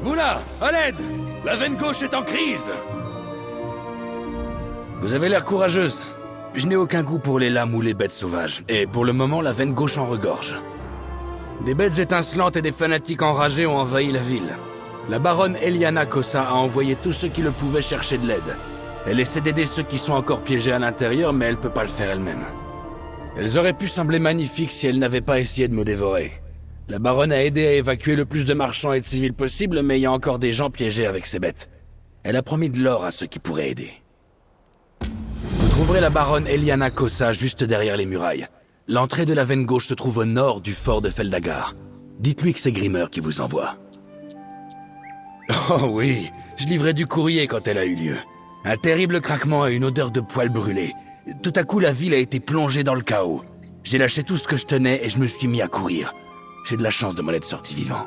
Vous là, à l'aide! La veine gauche est en crise! Vous avez l'air courageuse. Je n'ai aucun goût pour les lames ou les bêtes sauvages, et pour le moment, la veine gauche en regorge. Des bêtes étincelantes et des fanatiques enragés ont envahi la ville. La baronne Eliana Kosa a envoyé tous ceux qui le pouvaient chercher de l'aide. Elle essaie d'aider ceux qui sont encore piégés à l'intérieur, mais elle peut pas le faire elle-même. Elles auraient pu sembler magnifiques si elles n'avaient pas essayé de me dévorer. La baronne a aidé à évacuer le plus de marchands et de civils possible, mais il y a encore des gens piégés avec ces bêtes. Elle a promis de l'or à ceux qui pourraient aider. Vous trouverez la baronne Eliana Kosa juste derrière les murailles. L'entrée de la veine gauche se trouve au nord du fort de Feldagar. Dites-lui que c'est Grimmer qui vous envoie. Oh oui, je livrais du courrier quand elle a eu lieu. Un terrible craquement et une odeur de poils brûlés. Tout à coup, la ville a été plongée dans le chaos. J'ai lâché tout ce que je tenais et je me suis mis à courir. J'ai de la chance de m'en être sorti vivant.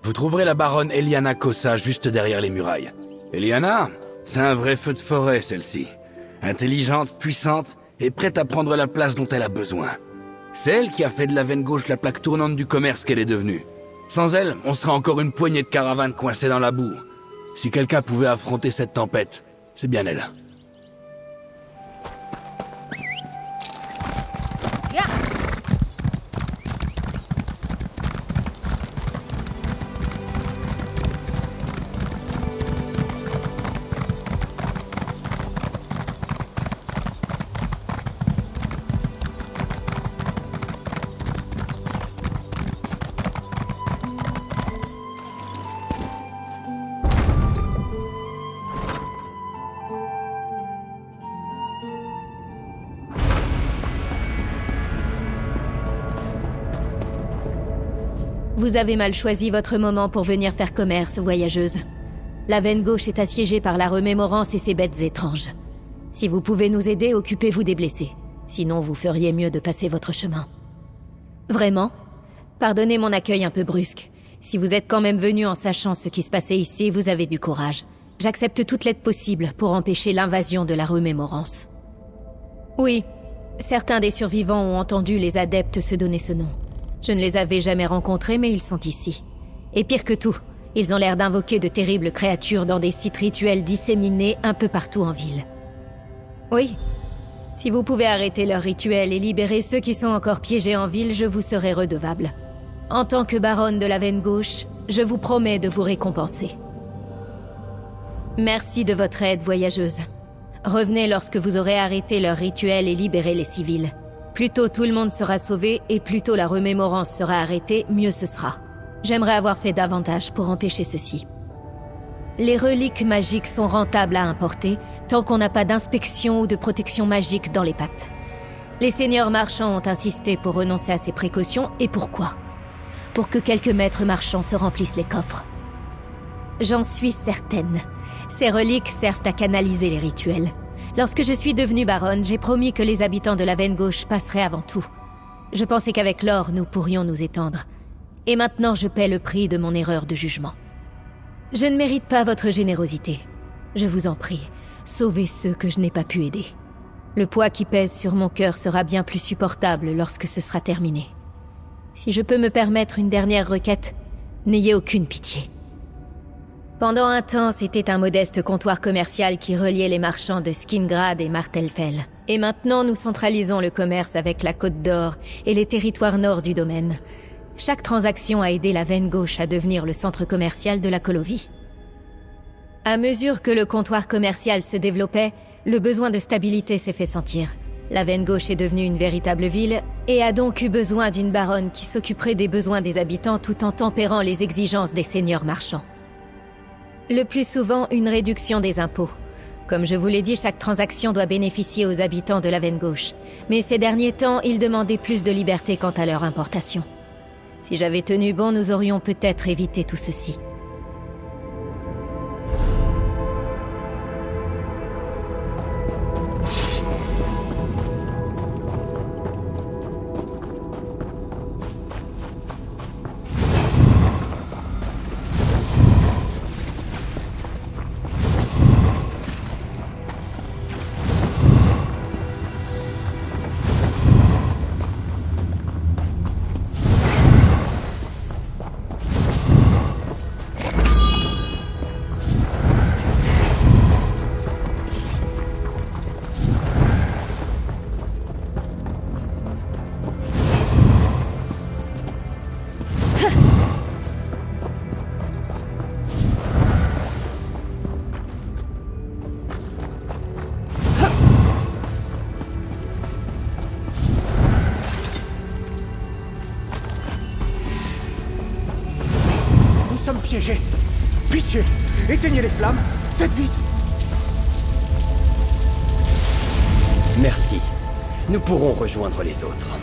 Vous trouverez la baronne Eliana Kosa juste derrière les murailles. Eliana, c'est un vrai feu de forêt, celle-ci. Intelligente, puissante et prête à prendre la place dont elle a besoin. C'est elle qui a fait de la veine gauche la plaque tournante du commerce qu'elle est devenue. Sans elle, on serait encore une poignée de caravanes coincées dans la boue. Si quelqu'un pouvait affronter cette tempête, c'est bien elle. Vous avez mal choisi votre moment pour venir faire commerce, voyageuse. La veine gauche est assiégée par la remémorance et ses bêtes étranges. Si vous pouvez nous aider, occupez-vous des blessés. Sinon, vous feriez mieux de passer votre chemin. Vraiment? Pardonnez mon accueil un peu brusque. Si vous êtes quand même venu en sachant ce qui se passait ici, vous avez du courage. J'accepte toute l'aide possible pour empêcher l'invasion de la remémorance. Oui, certains des survivants ont entendu les adeptes se donner ce nom. Je ne les avais jamais rencontrés, mais ils sont ici. Et pire que tout, ils ont l'air d'invoquer de terribles créatures dans des sites rituels disséminés un peu partout en ville. Oui. Si vous pouvez arrêter leurs rituels et libérer ceux qui sont encore piégés en ville, je vous serai redevable. En tant que baronne de la veine gauche, je vous promets de vous récompenser. Merci de votre aide, voyageuse. Revenez lorsque vous aurez arrêté leurs rituels et libéré les civils. Plus tôt tout le monde sera sauvé et plus tôt la remémorance sera arrêtée, mieux ce sera. J'aimerais avoir fait davantage pour empêcher ceci. Les reliques magiques sont rentables à importer tant qu'on n'a pas d'inspection ou de protection magique dans les pattes. Les seigneurs marchands ont insisté pour renoncer à ces précautions, et pourquoi? Pour que quelques maîtres marchands se remplissent les coffres. J'en suis certaine. Ces reliques servent à canaliser les rituels. Lorsque je suis devenue baronne, j'ai promis que les habitants de la veine gauche passeraient avant tout. Je pensais qu'avec l'or, nous pourrions nous étendre. Et maintenant, je paie le prix de mon erreur de jugement. Je ne mérite pas votre générosité. Je vous en prie, sauvez ceux que je n'ai pas pu aider. Le poids qui pèse sur mon cœur sera bien plus supportable lorsque ce sera terminé. Si je peux me permettre une dernière requête, n'ayez aucune pitié. Pendant un temps, c'était un modeste comptoir commercial qui reliait les marchands de Skingrad et Martelfell. Et maintenant, nous centralisons le commerce avec la Côte d'Or et les territoires nord du domaine. Chaque transaction a aidé la veine gauche à devenir le centre commercial de la Colovie. À mesure que le comptoir commercial se développait, le besoin de stabilité s'est fait sentir. La veine gauche est devenue une véritable ville et a donc eu besoin d'une baronne qui s'occuperait des besoins des habitants tout en tempérant les exigences des seigneurs marchands. Le plus souvent, une réduction des impôts. Comme je vous l'ai dit, chaque transaction doit bénéficier aux habitants de la veine gauche. Mais ces derniers temps, ils demandaient plus de liberté quant à leur importation. Si j'avais tenu bon, nous aurions peut-être évité tout ceci. piégés. Pitié, éteignez les flammes. Faites vite. Merci. Nous pourrons rejoindre les autres.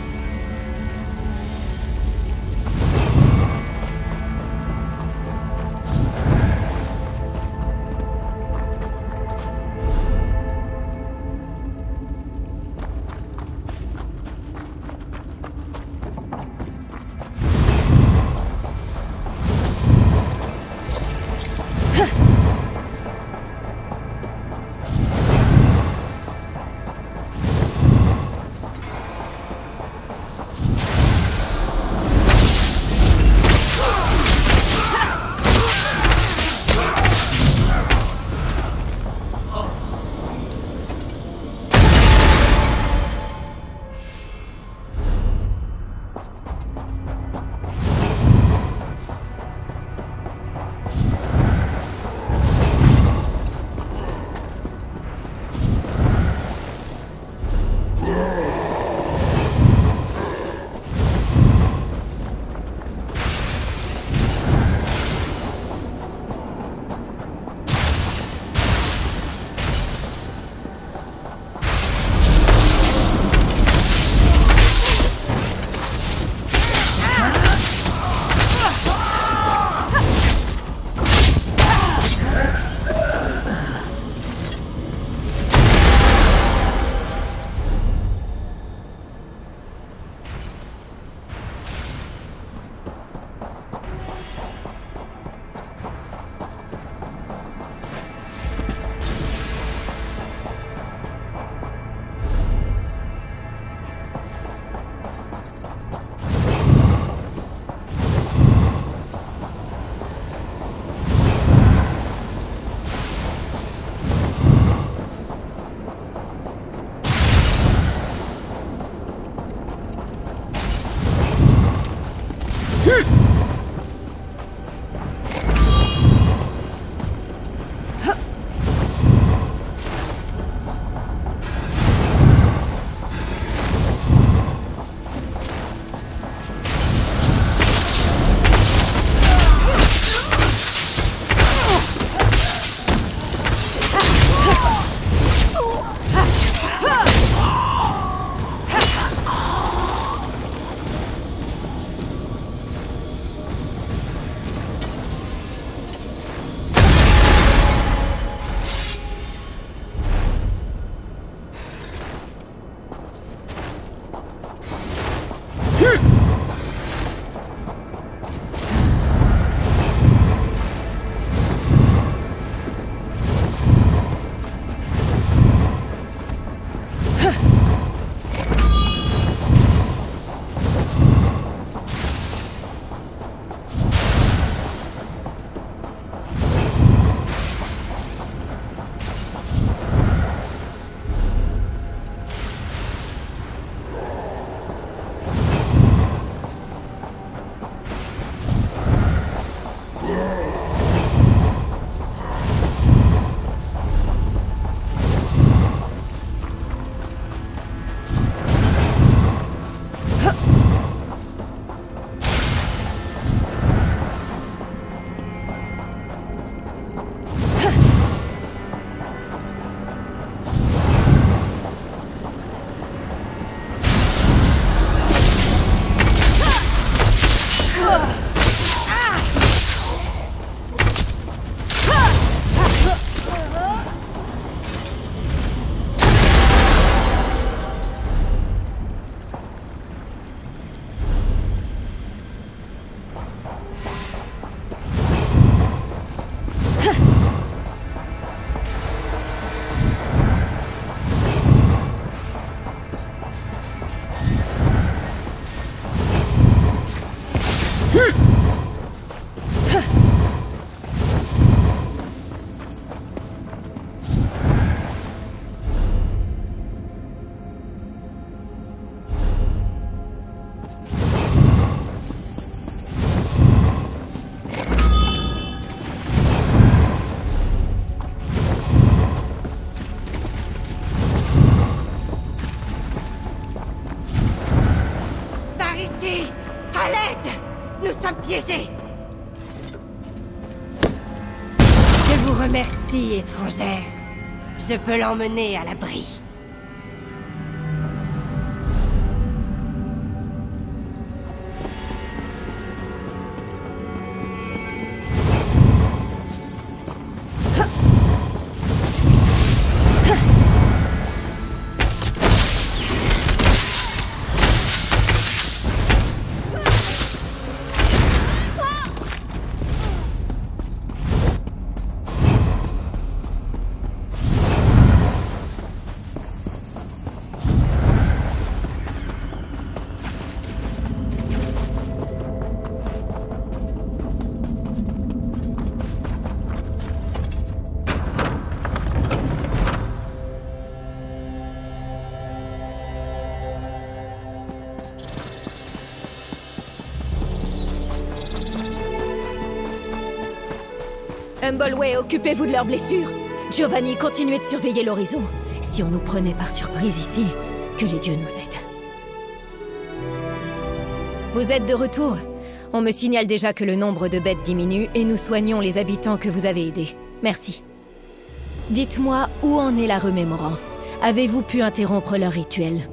À l'aide! Nous sommes piégés! vous remercie, étrangère. Je peux l'emmener à l'abri. Humbleway, occupez-vous de leurs blessures. Giovanni, continuez de surveiller l'horizon. Si on nous prenait par surprise ici, que les dieux nous aident. Vous êtes de retour? On me signale déjà que le nombre de bêtes diminue et nous soignons les habitants que vous avez aidés. Merci. Dites-moi, où en est la remémorance? Avez-vous pu interrompre leur rituel?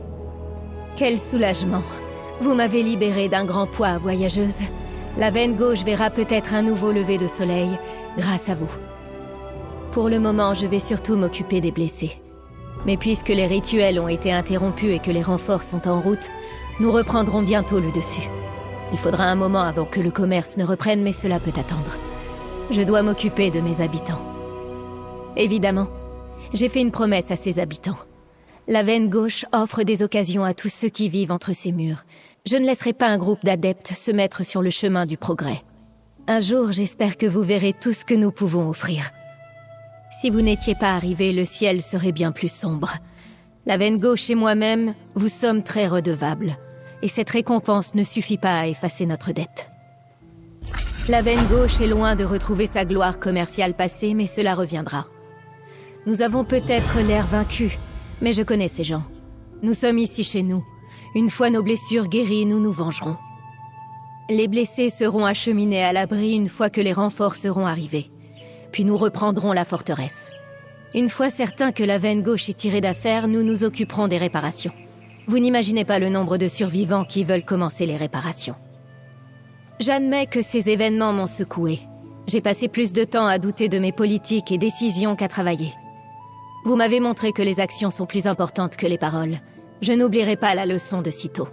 Quel soulagement. Vous m'avez libéré d'un grand poids, voyageuse. La veine gauche verra peut-être un nouveau lever de soleil, grâce à vous. Pour le moment, je vais surtout m'occuper des blessés. Mais puisque les rituels ont été interrompus et que les renforts sont en route, nous reprendrons bientôt le dessus. Il faudra un moment avant que le commerce ne reprenne, mais cela peut attendre. Je dois m'occuper de mes habitants. Évidemment, j'ai fait une promesse à ces habitants. La veine gauche offre des occasions à tous ceux qui vivent entre ces murs. Je ne laisserai pas un groupe d'adeptes se mettre sur le chemin du progrès. Un jour, j'espère que vous verrez tout ce que nous pouvons offrir. Si vous n'étiez pas arrivé, le ciel serait bien plus sombre. La veine gauche et moi-même, vous sommes très redevables. Et cette récompense ne suffit pas à effacer notre dette. La veine gauche est loin de retrouver sa gloire commerciale passée, mais cela reviendra. Nous avons peut-être l'air vaincus, mais je connais ces gens. Nous sommes ici chez nous. Une fois nos blessures guéries, nous nous vengerons. Les blessés seront acheminés à l'abri une fois que les renforts seront arrivés. Puis nous reprendrons la forteresse. Une fois certain que la veine gauche est tirée d'affaire, nous nous occuperons des réparations. Vous n'imaginez pas le nombre de survivants qui veulent commencer les réparations. J'admets que ces événements m'ont secoué. J'ai passé plus de temps à douter de mes politiques et décisions qu'à travailler. Vous m'avez montré que les actions sont plus importantes que les paroles. Je n'oublierai pas la leçon de sitôt.